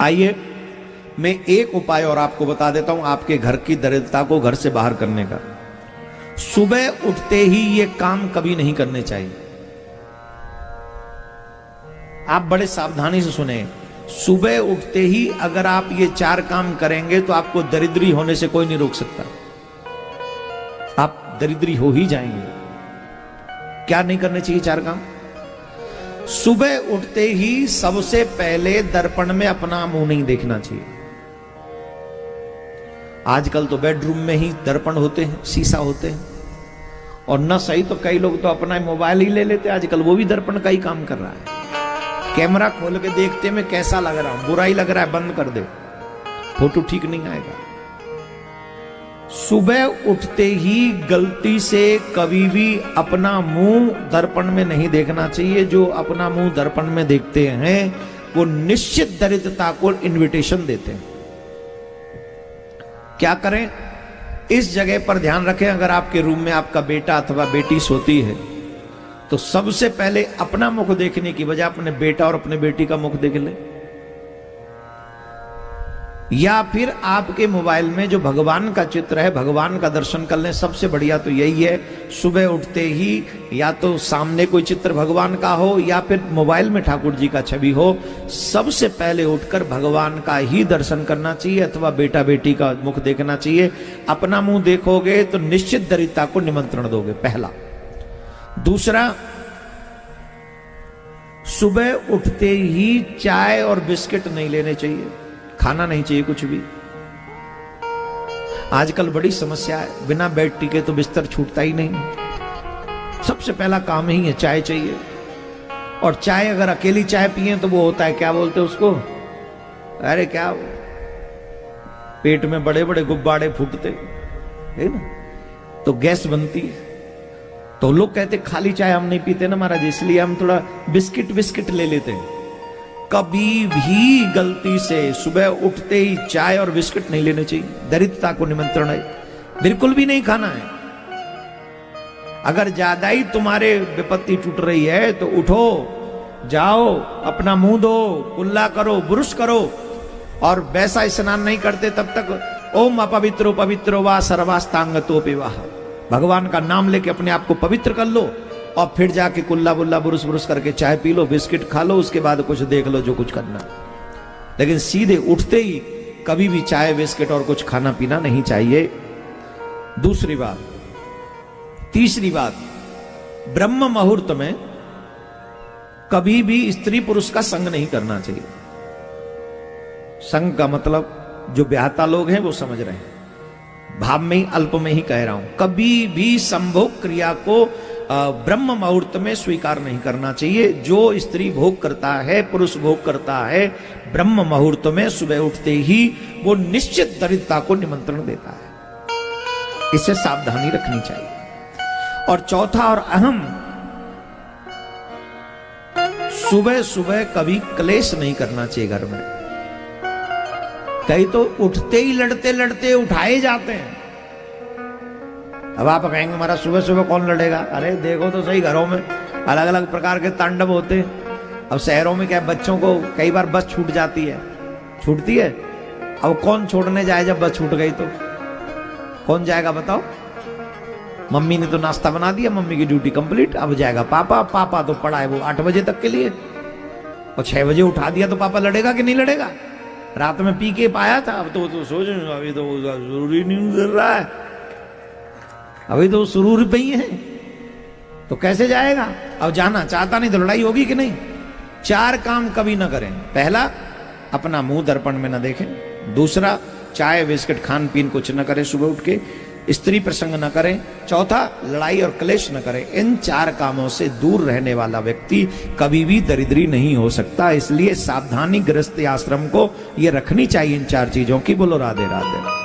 आइए मैं एक उपाय और आपको बता देता हूं आपके घर की दरिद्रता को घर से बाहर करने का। सुबह उठते ही ये काम कभी नहीं करने चाहिए। आप बड़े सावधानी से सुने। सुबह उठते ही अगर आप ये 4 काम करेंगे तो आपको दरिद्री होने से कोई नहीं रोक सकता। आप दरिद्री हो ही जाएंगे। क्या नहीं करने चाहिए 4 काम? सुबह उठते ही सबसे पहले दर्पण में अपना मुंह नहीं देखना चाहिए। आजकल तो बेडरूम में ही दर्पण होते हैं, शीशा होते हैं, और न सही तो कई लोग तो अपना मोबाइल ही ले लेते हैं। आजकल वो भी दर्पण का ही काम कर रहा है। कैमरा खोल के देखते में कैसा लग रहा है, बुरा ही लग रहा है, बंद कर दे, फोटो ठीक नहीं आएगा। सुबह उठते ही गलती से कभी भी अपना मुंह दर्पण में नहीं देखना चाहिए। जो अपना मुंह दर्पण में देखते हैं वो निश्चित दरिद्रता को इनविटेशन देते हैं। क्या करें? इस जगह पर ध्यान रखें, अगर आपके रूम में आपका बेटा अथवा बेटी सोती है तो सबसे पहले अपना मुख देखने की बजाय अपने बेटा और अपने बेटी का मुख देख ले। या फिर आपके मोबाइल में जो भगवान का चित्र है, भगवान का दर्शन कर लें। सबसे बढ़िया तो यही है, सुबह उठते ही या तो सामने कोई चित्र भगवान का हो या फिर मोबाइल में ठाकुर जी का छवि हो। सबसे पहले उठकर भगवान का ही दर्शन करना चाहिए अथवा बेटा बेटी का मुख देखना चाहिए। अपना मुंह देखोगे तो निश्चित दरिद्रता को निमंत्रण दोगे, पहला। दूसरा, सुबह उठते ही चाय और बिस्किट नहीं लेने चाहिए, खाना नहीं चाहिए कुछ भी। आजकल बड़ी समस्या है, बिना बेड टिके तो बिस्तर छूटता ही नहीं। सबसे पहला काम ही है, चाय चाहिए। और चाय अगर अकेली चाय पिए तो वो होता है, क्या बोलते हैं उसको, अरे क्या, पेट में बड़े बड़े गुब्बारे फूटते है ना, तो गैस बनती है। तो लोग कहते खाली चाय हम नहीं पीते ना महाराज, इसलिए हम थोड़ा बिस्किट ले लेते हैं। कभी भी गलती से सुबह उठते ही चाय और बिस्किट नहीं लेने चाहिए। दरिद्रता को निमंत्रण है, बिल्कुल भी नहीं खाना है। अगर ज्यादा ही तुम्हारे विपत्ति टूट रही है तो उठो, जाओ, अपना मुंह धो, कुल्ला करो, ब्रुश करो, और वैसा स्नान नहीं करते तब तक ओम अपवित्रो पवित्रो वा सर्वास्तांगतो विवाह, भगवान का नाम लेके अपने आप को पवित्र कर लो, और फिर जाके कुल्ला बुल्ला बुरुस करके चाय पी लो, बिस्किट खा लो, उसके बाद कुछ देख लो जो कुछ करना। लेकिन सीधे उठते ही कभी भी चाय बिस्किट और कुछ खाना पीना नहीं चाहिए। दूसरी बात। तीसरी बात, ब्रह्म मुहूर्त में कभी भी स्त्री पुरुष का संग नहीं करना चाहिए। संग का मतलब जो ब्याहता लोग हैं वो समझ रहे हैं, भाव में ही अल्प में ही कह रहा हूं। कभी भी संभोग क्रिया को ब्रह्म मुहूर्त में स्वीकार नहीं करना चाहिए। जो स्त्री भोग करता है, पुरुष भोग करता है ब्रह्म मुहूर्त में सुबह उठते ही, वो निश्चित दरिद्रता को निमंत्रण देता है। इससे सावधानी रखनी चाहिए। और चौथा और अहम, सुबह सुबह कभी क्लेश नहीं करना चाहिए घर में। कई तो उठते ही लड़ते लड़ते उठाए जाते हैं। अब आप कहेंगे हमारा सुबह सुबह कौन लड़ेगा? अरे देखो तो सही, घरों में अलग अलग प्रकार के तांडव होते हैं। अब शहरों में क्या, बच्चों को कई बार बस छूट जाती है, छूटती है। अब कौन छोड़ने जाए जब बस छूट गई तो? कौन जाएगा बताओ? मम्मी ने तो नाश्ता बना दिया, मम्मी की ड्यूटी कंप्लीट, अब जाएगा पापा। पापा तो पड़ा है वो 8 बजे तक के लिए, और 6 बजे उठा दिया तो पापा लड़ेगा कि नहीं लड़ेगा? रात में पी के पाया था, अब तो सोच, अभी तो जरूरी नहीं कर रहा है, अभी तो सुरूर पे ही है, तो कैसे जाएगा? अब जाना चाहता नहीं तो लड़ाई होगी कि नहीं? 4 काम कभी ना करें। पहला, अपना मुंह दर्पण में ना देखें। दूसरा, चाय बिस्किट खान पीन कुछ न करें सुबह उठ के। स्त्री प्रसंग न करें। चौथा, लड़ाई और क्लेश न करें। इन 4 कामों से दूर रहने वाला व्यक्ति कभी भी दरिद्री नहीं हो सकता। इसलिए सावधानी गृहस्थी आश्रम को ये रखनी चाहिए इन 4 चीजों की। बोलो राधे राधे।